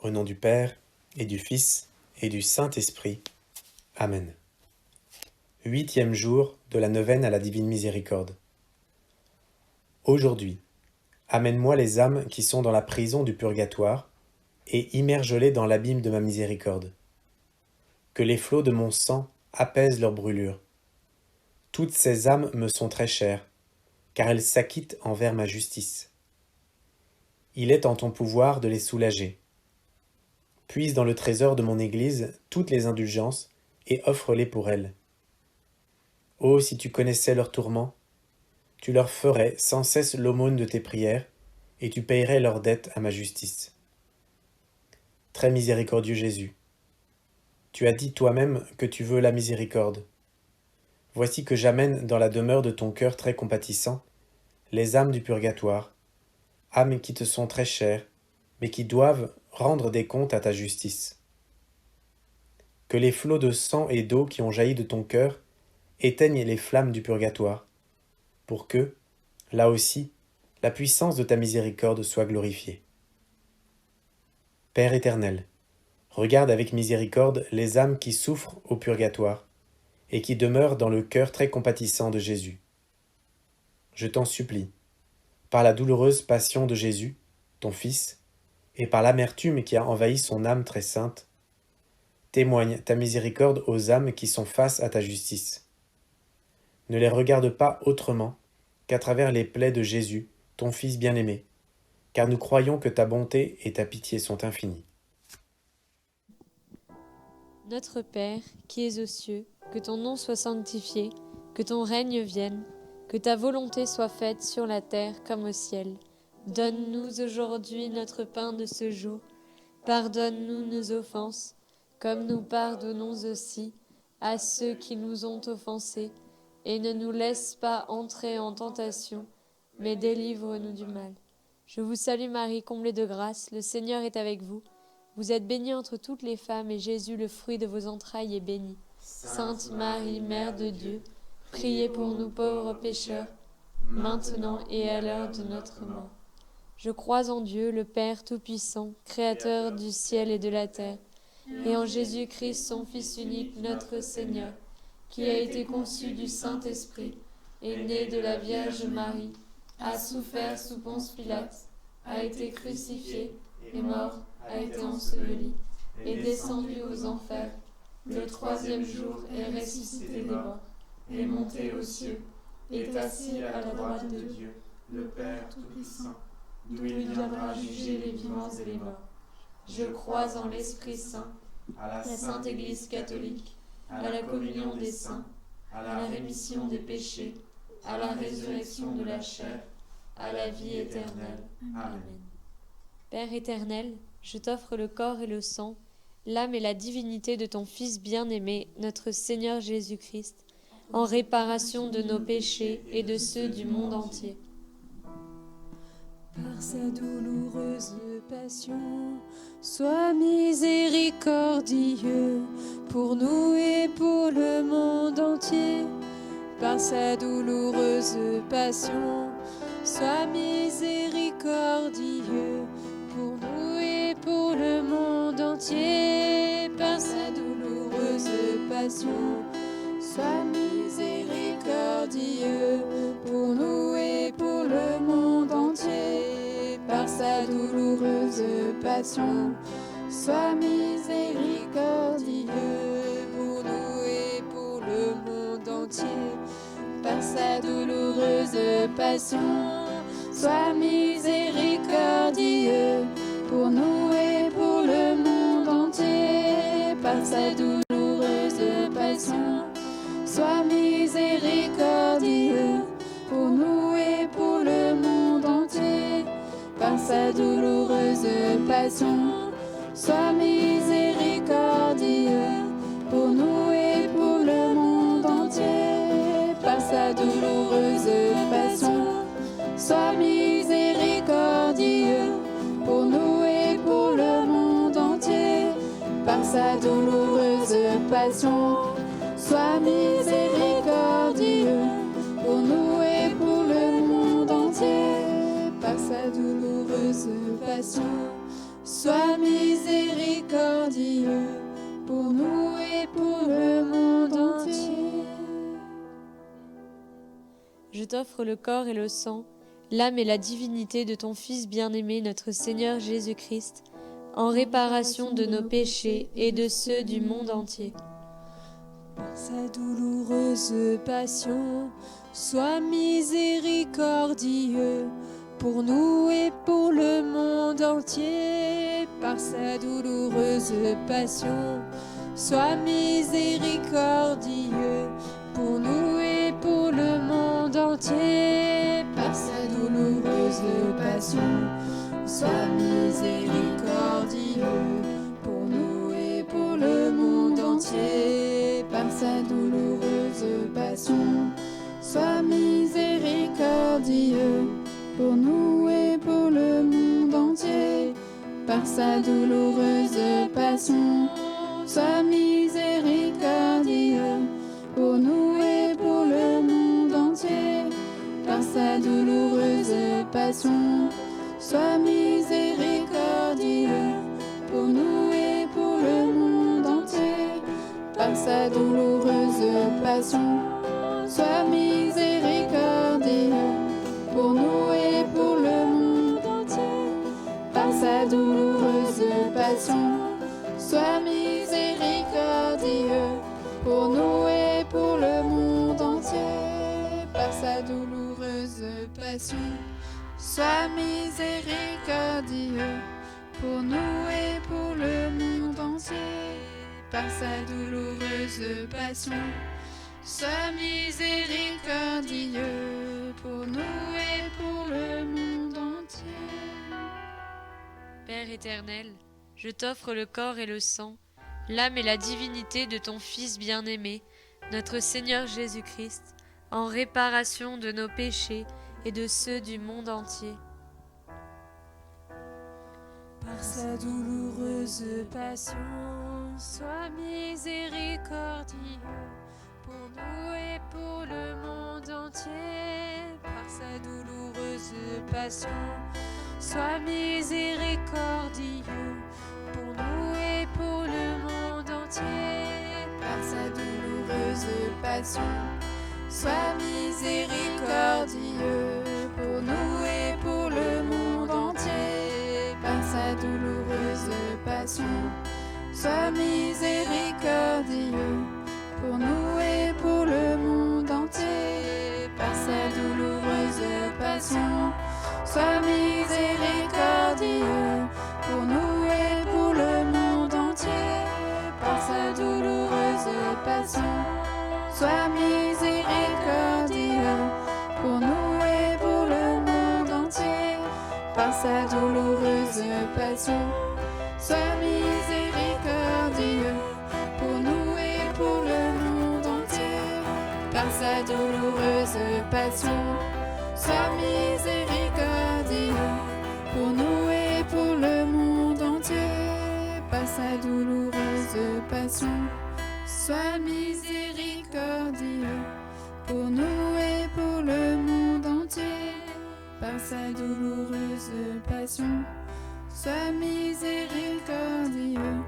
Au nom du Père, et du Fils, et du Saint-Esprit. Amen. 8e jour de la neuvaine à la Divine Miséricorde. Aujourd'hui, amène-moi les âmes qui sont dans la prison du purgatoire, et immerge-les dans l'abîme de ma miséricorde. Que les flots de mon sang apaisent leur brûlure. Toutes ces âmes me sont très chères, car elles s'acquittent envers ma justice. Il est en ton pouvoir de les soulager. Puise dans le trésor de mon Église toutes les indulgences et offre-les pour elles. Oh, si tu connaissais leurs tourments, tu leur ferais sans cesse l'aumône de tes prières et tu payerais leurs dettes à ma justice. Très miséricordieux Jésus, tu as dit toi-même que tu veux la miséricorde. Voici que j'amène dans la demeure de ton cœur très compatissant les âmes du purgatoire, âmes qui te sont très chères, mais qui doivent rendre des comptes à ta justice. Que les flots de sang et d'eau qui ont jailli de ton cœur éteignent les flammes du purgatoire, pour que, là aussi, la puissance de ta miséricorde soit glorifiée. Père éternel, regarde avec miséricorde les âmes qui souffrent au purgatoire et qui demeurent dans le cœur très compatissant de Jésus. Je t'en supplie, par la douloureuse passion de Jésus, ton Fils, et par l'amertume qui a envahi son âme très sainte, témoigne ta miséricorde aux âmes qui sont face à ta justice. Ne les regarde pas autrement qu'à travers les plaies de Jésus, ton Fils bien-aimé, car nous croyons que ta bonté et ta pitié sont infinies. Notre Père, qui es aux cieux, que ton nom soit sanctifié, que ton règne vienne, que ta volonté soit faite sur la terre comme au ciel. Donne-nous aujourd'hui notre pain de ce jour. Pardonne-nous nos offenses, comme nous pardonnons aussi à ceux qui nous ont offensés. Et ne nous laisse pas entrer en tentation, mais délivre-nous du mal. Je vous salue Marie, comblée de grâce, le Seigneur est avec vous. Vous êtes bénie entre toutes les femmes, et Jésus, le fruit de vos entrailles, est béni. Sainte Marie, Mère de Dieu, priez pour nous pauvres pécheurs, maintenant et à l'heure de notre mort. Je crois en Dieu, le Père Tout-Puissant, Créateur du ciel et de la terre, et en Jésus-Christ, son Fils unique, notre Seigneur, qui a été conçu du Saint-Esprit, est né de la Vierge Marie, a souffert sous Ponce Pilate, a été crucifié, est mort, a été enseveli, est descendu aux enfers. Le troisième jour est ressuscité des morts, est monté aux cieux, est assis à la droite de Dieu, le Père Tout-Puissant, d'où il viendra juger les vivants et les morts. Je crois en l'Esprit Saint, à la Sainte Église catholique, à la communion des saints, à la rémission des péchés, à la résurrection de la chair, à la vie éternelle. Amen. Père éternel, je t'offre le corps et le sang, l'âme et la divinité de ton Fils bien-aimé, notre Seigneur Jésus-Christ, en réparation de nos péchés et de ceux du monde entier. Par sa douloureuse passion, sois miséricordieux pour nous et pour le monde entier. Par sa douloureuse passion, sois miséricordieux pour nous et pour le monde entier. Par sa douloureuse passion, sois miséricordieux pour nous et pour le monde entier. Par sa douloureuse passion, sois miséricordieux pour nous et pour le monde entier. Par sa douloureuse passion, sois miséricordieux pour nous et pour le monde entier. Par sa douloureuse passion, sois miséricordieux pour nous et pour le monde entier. Par sa douloureuse passion, sois miséricordieux pour nous et pour le monde entier. Par sa douloureuse passion, sois miséricordieux pour nous et pour le monde entier. Par sa douloureuse passion, sois miséricordieux pour nous et pour le monde entier. Par sa douloureuse passion, sois miséricordieux miséricordieux, pour nous et pour le monde entier. Je t'offre le corps et le sang, l'âme et la divinité de ton Fils bien-aimé, notre Seigneur Jésus-Christ, en réparation de nos péchés et de ceux du monde entier. Par sa douloureuse passion, sois miséricordieux pour nous et pour le monde entier. Par sa douloureuse passion, sois miséricordieux pour nous et pour le monde entier. Par sa douloureuse passion, sois miséricordieux pour nous et pour le monde entier. Par sa douloureuse passion, sois miséricordieux pour nous et pour le monde entier. Par sa douloureuse passion, sois miséricordieux pour nous et pour le monde entier. Par sa douloureuse passion, sois miséricordieux pour nous et pour le monde entier. Par sa douloureuse passion, sois miséricordieux pour nous et pour le monde entier. Par sa douloureuse passion, sois miséricordieux pour nous et pour le monde entier. Par sa douloureuse passion, sois miséricordieux pour nous et pour le monde entier. Par sa douloureuse passion, sois miséricordieux pour nous et pour le monde entier. Père éternel, je t'offre le corps et le sang, l'âme et la divinité de ton Fils bien-aimé, notre Seigneur Jésus-Christ, en réparation de nos péchés et de ceux du monde entier. Par sa douloureuse passion, sois miséricordieux pour nous et pour le monde entier. Par sa douloureuse passion, sois miséricordieux pour nous et pour le monde entier. Par sa douloureuse passion, sois miséricordieux pour nous et pour le monde entier. Par sa douloureuse passion, sois miséricordieux pour nous et pour le monde entier. Par sa douloureuse passion, sois miséricordieux pour nous et pour le monde entier. Par sa douloureuse passion, sois miséricordieux pour nous et pour le monde entier. Par sa douloureuse passion, sois miséricordieux pour nous et pour le monde entier. Par sa douloureuse passion, sois miséricordieux pour nous et pour le monde entier. Par sa douloureuse passion, sois miséricordieux pour nous et pour le monde entier. Par sa douloureuse passion, sois miséricordieux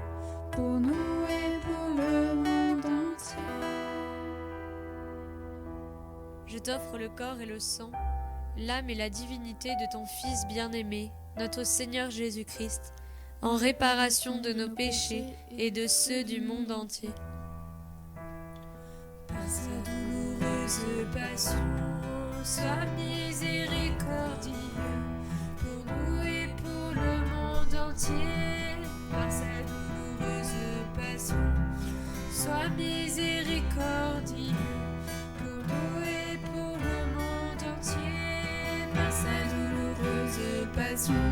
pour nous et pour le monde entier. Je t'offre le corps et le sang, l'âme et la divinité de ton Fils bien-aimé, notre Seigneur Jésus-Christ, en réparation de nos péchés et de ceux du monde entier. Par sa douloureuse passion, sois miséricordieux pour nous et pour le monde entier. Par sa douloureuse passion, sois miséricordieux pour nous et pour le monde entier. Par sa douloureuse passion,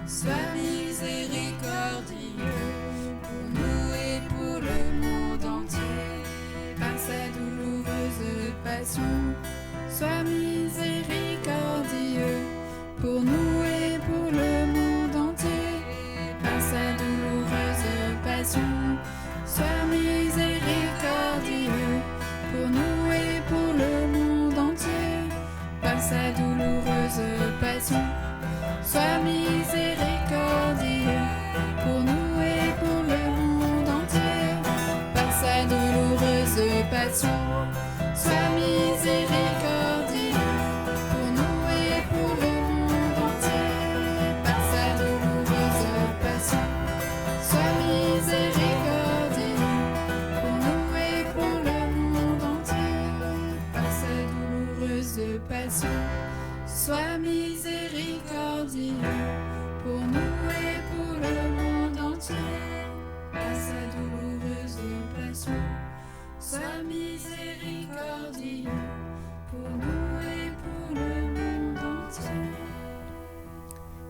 sois miséricordieux pour nous et pour le monde entier. Par sa douloureuse passion, sois miséricordieux pour nous et pour le monde entier. Par sa douloureuse passion, sois miséricordieux pour nous et pour le monde entier. Par sa douloureuse passion, sois miséricordieux pour nous et pour le monde entier.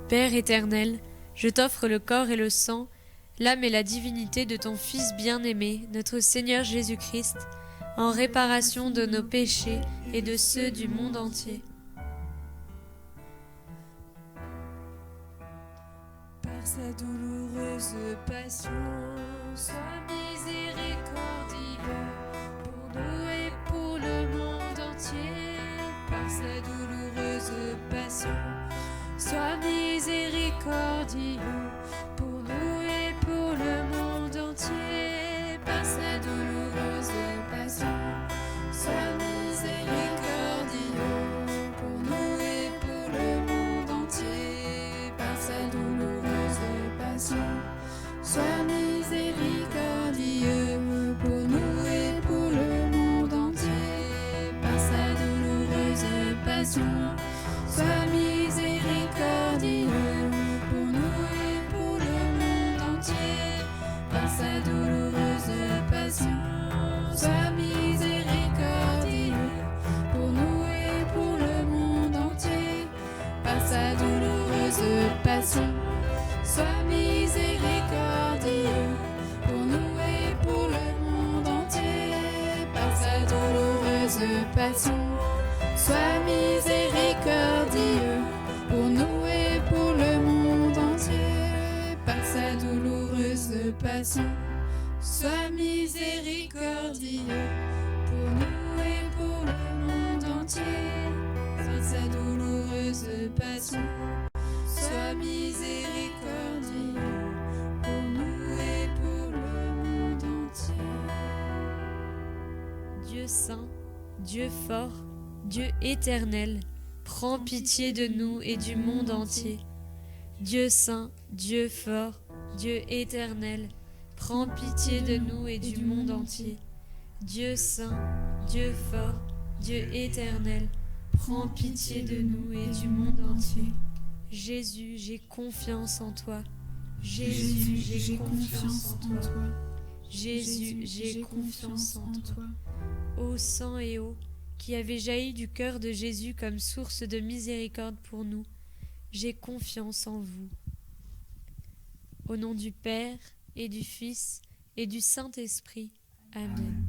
Père éternel, je t'offre le corps et le sang, l'âme et la divinité de ton Fils bien-aimé, notre Seigneur Jésus-Christ, en réparation de nos péchés et de ceux du monde entier. Par sa douloureuse passion, sois miséricordieux pour nous et pour le monde entier. Par sa douloureuse passion, sois miséricordieux pour nous et pour le monde entier. Par sa douloureuse passion, sois miséricordieux pour nous et pour le monde entier. Par sa douloureuse passion, sois miséricordieux pour nous et pour le monde entier. Par sa douloureuse passion, sois miséricordieux pour nous et pour le monde entier. Par sa douloureuse passion, sois miséricordieux pour nous et pour le monde entier. Par sa douloureuse passion, sois miséricordieux pour nous et pour le monde entier. Par sa douloureuse passion, sois miséricordieux pour nous et pour le monde entier. Par sa douloureuse passion, sois miséricordieux pour nous et pour le monde entier. Par sa douloureuse passion, sois miséricordieux pour nous et pour le monde entier. Dieu saint, Dieu fort, Dieu éternel, prends pitié de nous et du monde entier. Dieu saint, Dieu fort, Dieu éternel, prends pitié de nous et du monde entier. Dieu saint, Dieu fort, Dieu éternel, prends pitié de nous et du monde entier. Jésus, j'ai confiance en toi. Jésus, j'ai confiance en toi. Jésus, j'ai confiance en toi. Ô sang et eau, qui avez jailli du cœur de Jésus comme source de miséricorde pour nous, j'ai confiance en vous. Au nom du Père, et du Fils, et du Saint-Esprit. Amen.